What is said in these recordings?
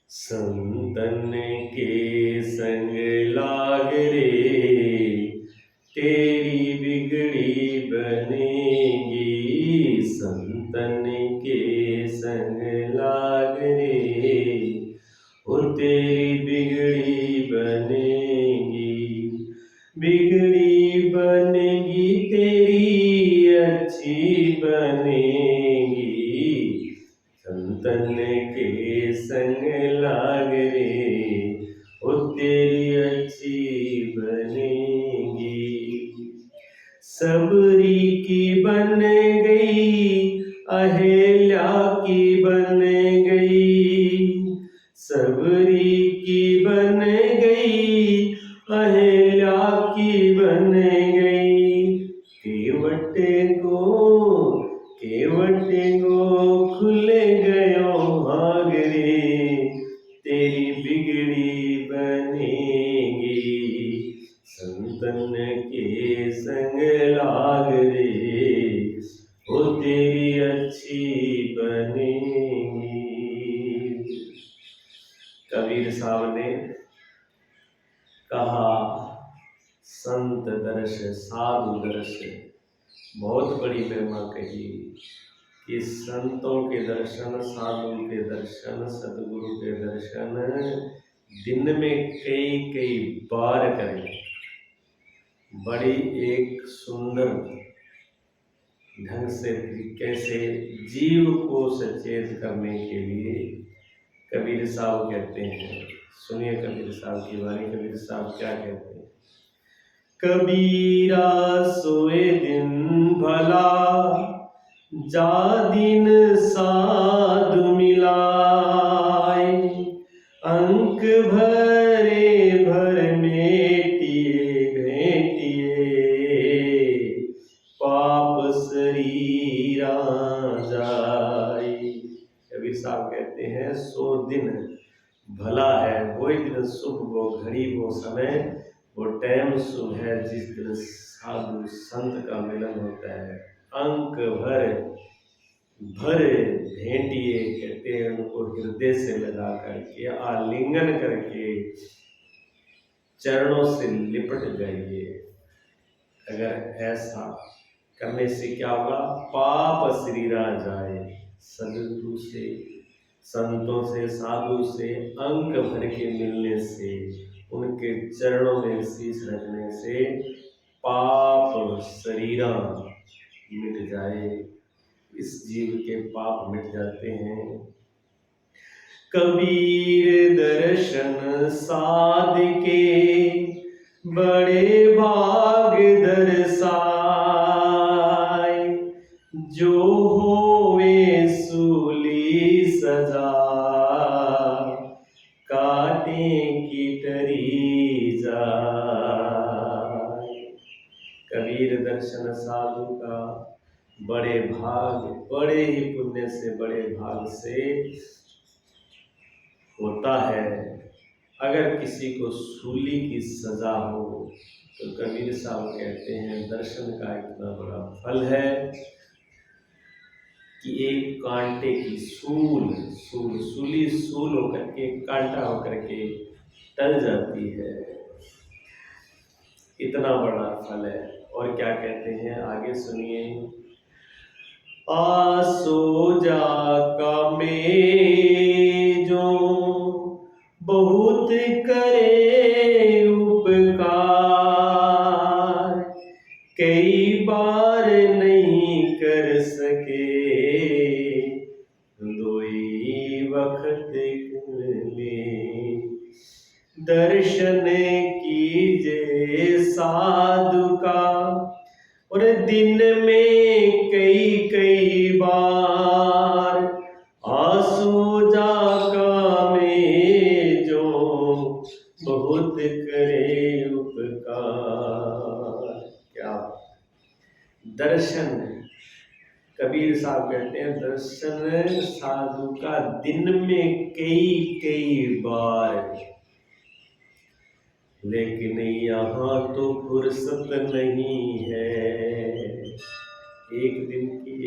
संतन के संग लाग रे, तेरी बिगड़ी बनेगी। संतन के संग लाग रे, वो तेरी बिगड़ी बनेगी। बिगड़ी बनेगी तेरी अच्छी बनेगी। संतन के संग लाग रे, वो तेरी अच्छी बनेगी। सबरी की बन गई, अहेल्या की बन गई। सबरी की बन गई, अहेल्या की बन गई। केवटे को खुल गयो भाग रे, तेरी बिगड़ी बनेगी। संतन के संग लाग रे, वो तेरी अच्छी बनेगी। कबीर साहब ने कहा संत दर्श साधु दर्श, बहुत बड़ी महिमा कही कि संतों के दर्शन, साधु के दर्शन, सदगुरु के दर्शन दिन में कई कई बार करें। बड़ी एक सुंदर ढंग से तरीके से जीव को सचेत करने के लिए कबीर साहब कहते हैं। सुनिए कबीर साहब की वाणी। कबीर साहब क्या कहते हैं? कबीरा सोए दिन भला, जा दिन साधु मिलाए। अंक भरे भर मेटिए भेटिए, पाप शरीरा जाए। कबीर साहब कहते हैं 100 दिन भला है, वही दिन शुभ, वो घड़ी, वो समय, वो टाइम शुभ है जिस दिन साधु संत का मिलन होता है। अंक भर भेंटिए, कहते हैं उनको हृदय से लगा करके, आलिंगन करके चरणों से लिपट जाइए। अगर ऐसा करने से क्या होगा? पाप शरीरा जाए। सदगुरु से, संतों से, साधु से अंक भर के मिलने से, उनके चरणों में शीश रखने से पाप शरीरा मिट जाए। इस जीव के पाप मिट जाते हैं। कबीर दर्शन साध के, बड़े भाग दर्शाए। जो होवे सूली सजा, काटे की टरी जाए। कबीर दर्शन साधु का बड़े भाग, बड़े ही पुण्य से, बड़े भाग से होता है। अगर किसी को सूली की सजा हो तो कबीर साहब कहते हैं दर्शन का इतना बड़ा फल है कि एक कांटे की सूल होकर के, कांटा होकर के टल जाती है। इतना बड़ा फल है। और क्या कहते हैं आगे सुनिए। आसो जा का में जो बहुत करे उपकार, कई बार नहीं कर सके, दोई वक्त ले। दर्शन कीजे साधु का, और दिन में कई कई बार। आंसू जाका में जो बहुत करे उपकार। क्या दर्शन, कबीर साहब कहते हैं दर्शन साधु का दिन में कई कई बार। लेकिन यहाँ तो फुर्सत नहीं है। एक दिन की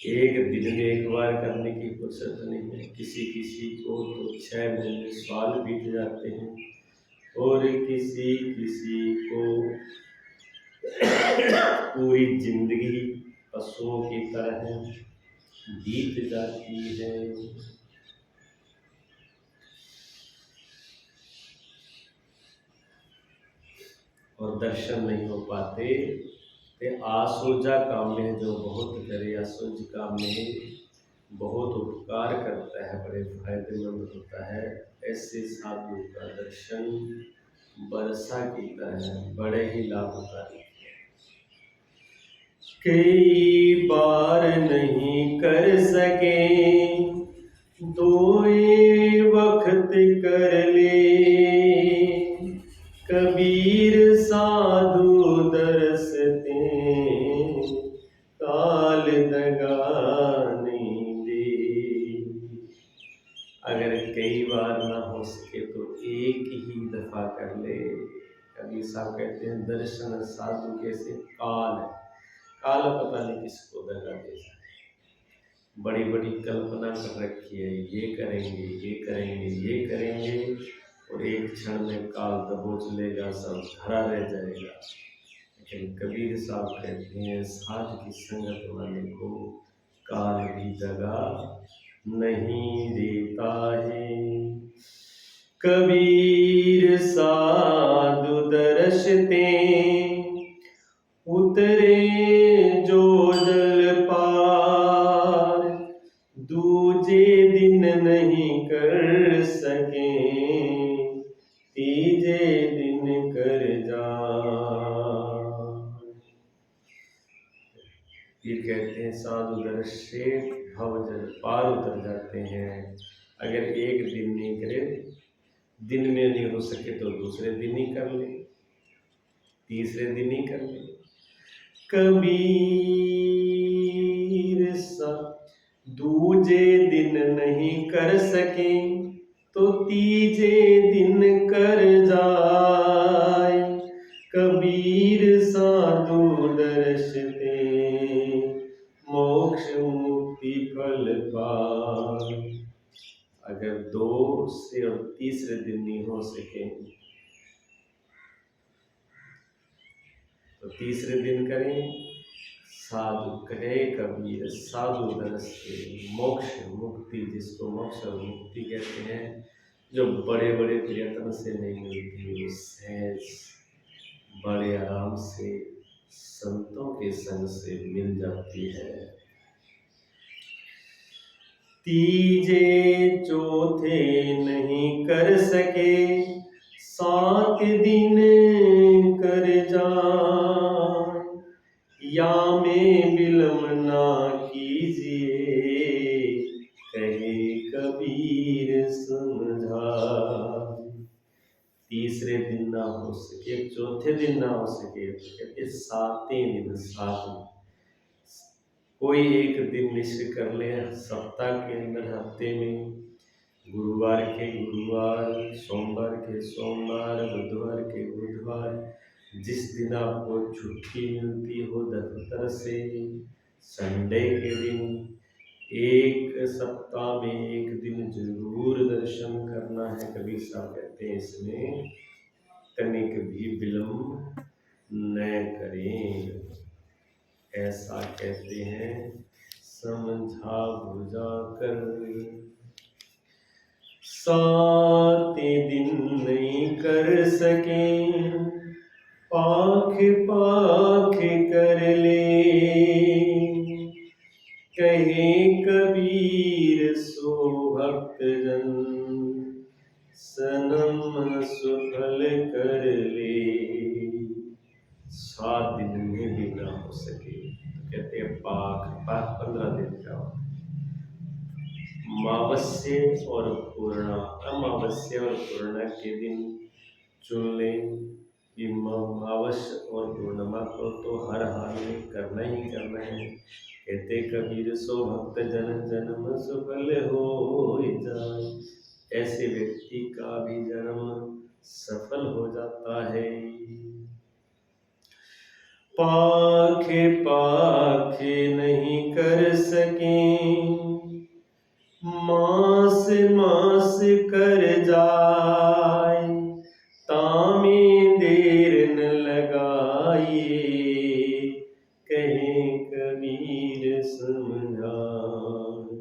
एक दिन में एक बार करने की फुर्सत नहीं है। किसी किसी को तो 6 महीने साल बीत जाते हैं और किसी किसी को पूरी जिंदगी पशुओं की तरह बीत जाती है। और दर्शन नहीं हो पाते। ते आसोजा काम में जो बहुत करे, आसोज काम में बहुत उपकार करता है, बड़े फायदेमंद होता है। ऐसे साधु का दर्शन वर्षा की तरह बड़े ही लाभकारी है। कई बार नहीं कर सके, दो वक्त कर ले, कबीर साधु दरसते, काल दगा नहीं दे। अगर कई बार ना हो सके तो एक ही दफा कर ले। कबीर साहब कहते हैं दर्शन साधु कैसे काल है। काल पता नहीं किसको दगा दे जाए। बड़ी बड़ी कल्पना कर रखी है, ये करेंगे ये करेंगे ये करेंगे, और एक क्षण में काल दबोच लेगा, सब धरा रह जाएगा। लेकिन कबीर साहब कहते हैं साध की संगत वाले को काल भी दगा नहीं देता है। कबीर साधु दर्शते, उतरे जो जल पार, दूजे दिन नहीं कर सके, तीजे दिन कर जा। ये कहते हैं साधु दर्शे भव जल पार उतर जाते हैं। अगर एक दिन नहीं करे, दिन में नहीं हो सके तो दूसरे दिन ही कर ले, तीसरे दिन ही कर ले। कबीर सा दूजे दिन नहीं कर सके तो तीजे दिन कर जाए। कबीर साधु दर्शते, मोक्ष मुक्ति फल पाए। अगर दो से और तीसरे दिन नहीं हो सके तो तीसरे दिन करें। साधु कहे कबीर साधु दर्शते, मोक्ष मुक्ति, जिसको मोक्ष और मुक्ति कहते हैं, जो बड़े बड़े प्रयत्न से नहीं मिलती, वो सहज बड़े आराम से संतों के संग से मिल जाती है। तीजे चौथे नहीं कर सके, 7 दिन कर जाए। या में विलम्ब ना कीजिए, कहे कबीर समझा। तीसरे दिन ना हो सके, चौथे दिन ना हो सके तो कहते 7वें दिन साधु कोई एक दिन निश्चय कर ले सप्ताह के अंदर, हफ्ते में। गुरुवार के गुरुवार, सोमवार के सोमवार, बुधवार के बुधवार, जिस दिन आपको छुट्टी मिलती हो दफ्तर से, संडे के दिन, एक सप्ताह में एक दिन जरूर दर्शन करना है। कबीर साहब कहते हैं इसमें तनिक भी विलम्ब न करें। ऐसा कहते हैं समझा बुझा कर। 7 दिन नहीं कर सके, पाख पाख कर ले, कहे कबीर सो भक्त जन, सनम सुफल कर ले। 7 दिन में भी ना हो सके तो कहते हैं पाख। पाख 15 दिन का होता है। अमावस्या और पूर्णा, अमावस्या और पूर्णा के दिन चुन लें कि अमावस्या और पूर्णिमा को तो हर हाल में करना ही करना है। कहते कबीर सो भक्त जन, जन्म सफल हो जाए। ऐसे व्यक्ति का भी जन्म सफल हो जाता है। पाखे पाखे नहीं कर सके, मास मास कर जाए, तामे देर न लगाइए, कहे कबीर समझाए।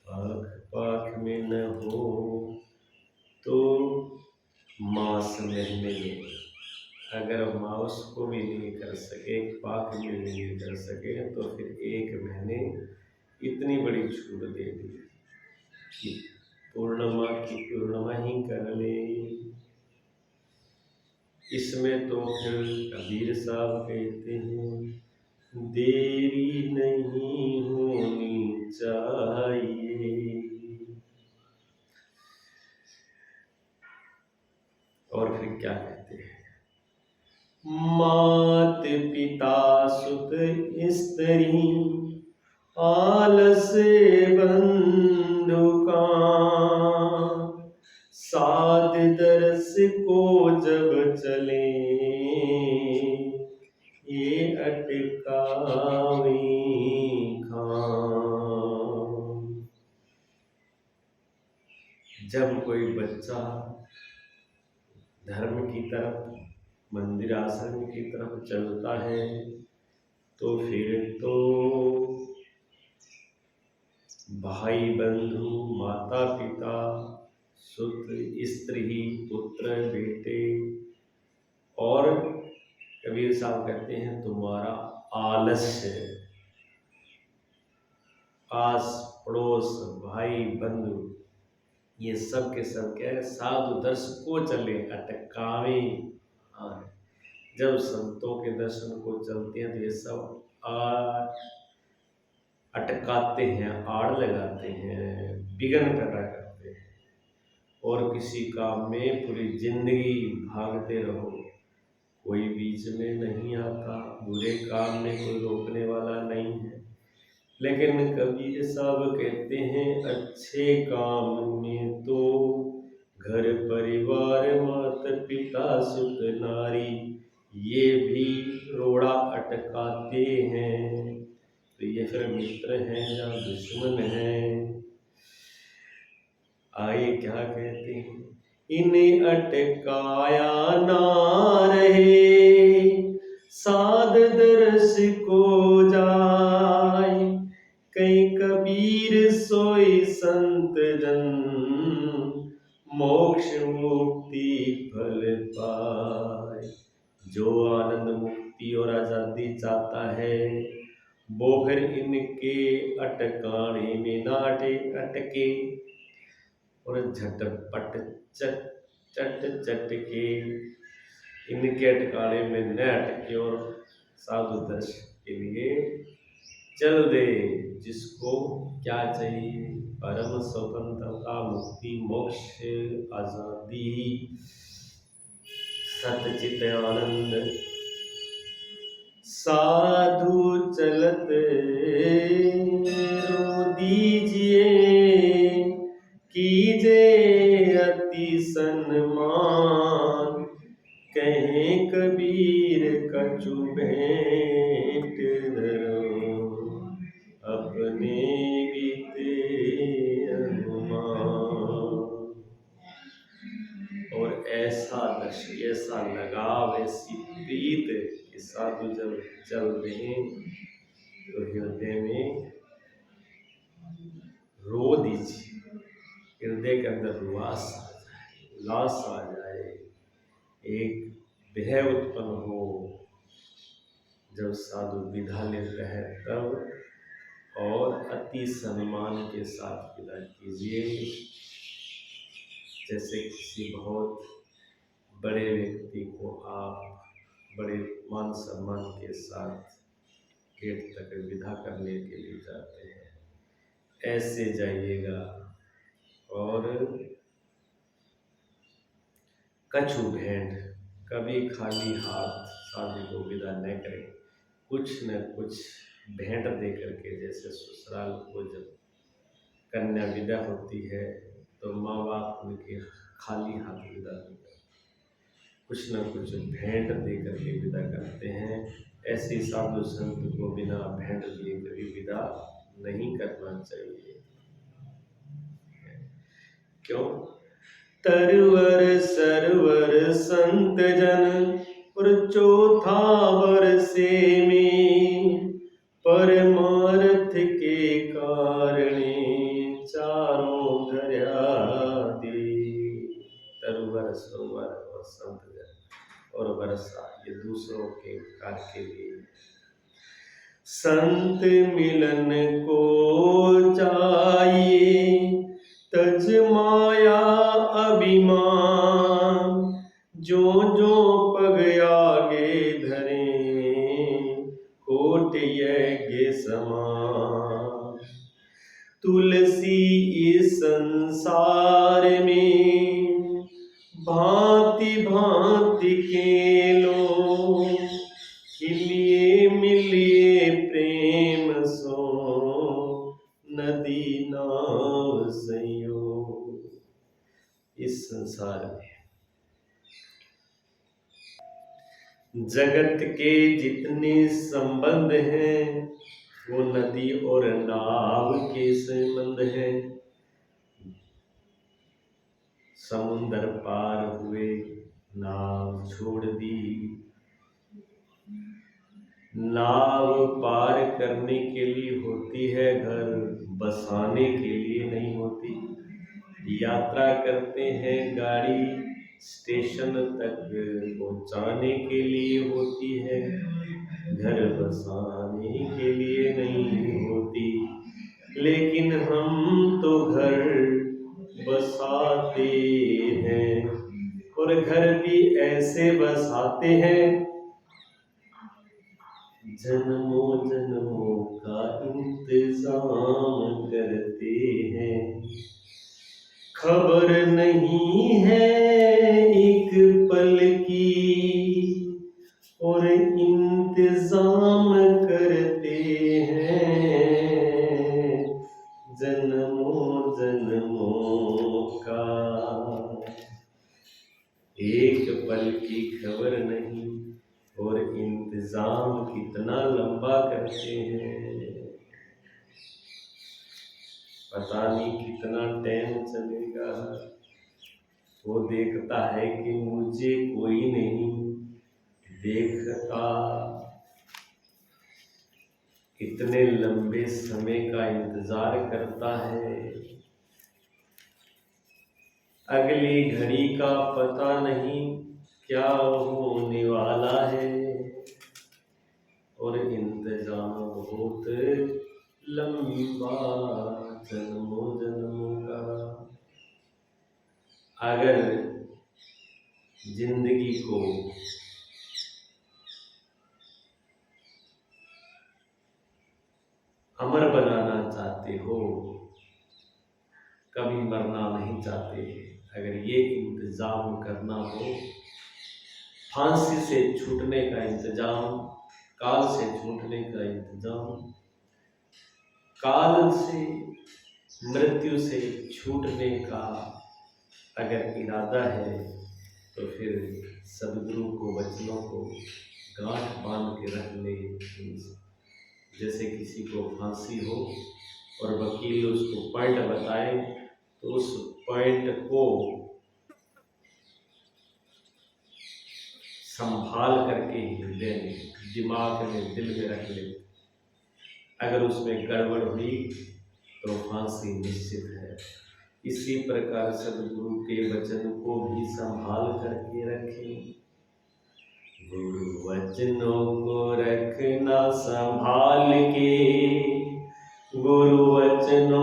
पाख पाख में न हो तो मास महीने में, अगर मास को भी नहीं कर सके, पाख में भी नहीं कर सके, तो फिर 1 महीने इतनी बड़ी छूट दे दी कि पूर्णिमा की पूर्णिमा ही कर ले। इसमें तो फिर कबीर साहब कहते हैं, देरी नहीं होनी चाहिए। और फिर क्या कहते हैं, मात पिता सुत स्त्री, आलस बंधु कान, साध दरस को जब चले, ये अटकावे खान। जब कोई बच्चा धर्म की तरफ, मंदिर आश्रम की तरफ चलता है, तो फिर तो भाई बंधु, माता पिता, सुत स्त्री, पुत्र बेटे, और कबीर साहब कहते हैं तुम्हारा आलस्य, आस पड़ोस, भाई बंधु, ये सब के सब क्या है, साधु दर्श को चले अटकावे। जब संतों के दर्शन को चलते हैं तो ये सब अटकाते हैं, आड़ लगाते हैं, विघ्न पैदा करते हैं, और किसी काम में पूरी जिंदगी भागते रहो, कोई बीच में नहीं आता, बुरे काम में कोई रोकने वाला नहीं है। लेकिन कबीर साहब कहते हैं, अच्छे काम में तो घर परिवार, माता पिता सुत नारी, ये भी रोड़ा अटकाते हैं। तो ये फिर मित्र हैं या दुश्मन हैं। आइए क्या कहते हैं, इन्हें अटकाया ना रहे, साध दरस को जाए, कई कबीर सोई संत जन, मोक्ष मुक्ति फल पाए। जो आनंद मुक्ति और आजादी चाहता है, वो फिर इनके अटकाने में ना अटके, और झटपट चट चट के इनके अटकाने में न अटके, और साधु दर्शन के लिए चल दे। जिसको क्या चाहिए, परम स्वतंत्रता, मुक्ति, मोक्ष, आजादी, सतचित आनंद, साधु चलत रो दीजिए, कीजे अति सन्मान, कहें कबीर कछु भेंट धरो, अपने बीते अनुमान। और ऐसा दर्शन, ऐसा लगाव, ऐसी प्रीत कि साधु जब चल रहे तो हृदय में रो दीजिए, हृदय के अंदर उल्लास आ जाए, एक भय उत्पन्न हो। जब साधु विदा लेता है तब, और अति सम्मान के साथ विदा कीजिए। जैसे किसी बहुत बड़े व्यक्ति को आप बड़े मान सम्मान के साथ गेट तक विदा करने के लिए जाते हैं, ऐसे जाइएगा। और कछु भेंट, कभी खाली हाथ साधु को विदा न करें, कुछ न कुछ भेंट दे करके। जैसे ससुराल को जब कन्या विदा होती है तो माँ बाप उनके खाली हाथ विदा नहीं करते, कुछ न कुछ भेंट दे करके विदा करते हैं। ऐसे साधु संत को बिना भेंट दिए कभी विदा नहीं करना चाहिए। क्यों? तरवर सरवर संत जन और चौथा वर्षे में परमार्थ के कारणे चारों धर्या दे। तरवर सरवर और संत जन और वर्षा ये दूसरों के कार्य के लिए। संत मिलन को चाहिए तज माया अभिमान, जो जो पग आगे धरे कोट यज्ञ समान। तुलसी इस संसार में भांति भांति के लोग, हिलिए मिलिए प्रेम सो नदी नाव संयोग। इस संसार में जगत के जितने संबंध हैं वो नदी और नाव के संबंध हैं। समुंदर पार हुए, नाव छोड़ दी। नाव पार करने के लिए होती है, घर बसाने के लिए नहीं होती। यात्रा करते हैं, गाड़ी स्टेशन तक पहुंचाने के लिए होती है, घर बसाने के लिए नहीं होती। लेकिन हम तो घर बसाते हैं, और घर भी ऐसे बसाते हैं जन्मों जन्मों का इंतजाम करते हैं। खबर नहीं है एक पल की और इंतजाम करते हैं जन्मों जन्मों का। एक पल की खबर नहीं और इंतजाम कितना लंबा करते हैं। पता नहीं कितना टाइम चलेगा। वो देखता है कि मुझे कोई नहीं देखता। कितने लंबे समय का इंतजार करता है। अगली घड़ी का पता नहीं क्या होने वाला है, और इंतजाम बहुत लंबा जन्मों जन्मों का। अगर जिंदगी को अमर बनाना चाहते हो, कभी मरना नहीं चाहते, अगर ये इंतजाम करना हो, फांसी से छूटने का इंतजाम, काल से छूटने का इंतजाम, काल से मृत्यु से छूटने का अगर इरादा है, तो फिर सदगुरु को वचनों को गांठ बांध के रख ले। जैसे किसी को फांसी हो और वकील उसको पॉइंट बताए, तो उस पॉइंट को संभाल करके हृदय में, दिमाग में, दिल में रख ले। अगर उसमें गड़बड़ हुई तो फांसी निश्चित है। इसी प्रकार सदगुरु के वचन को भी संभाल करके रखें। गुरु वचनों को रखना संभाल के, गुरु वचनों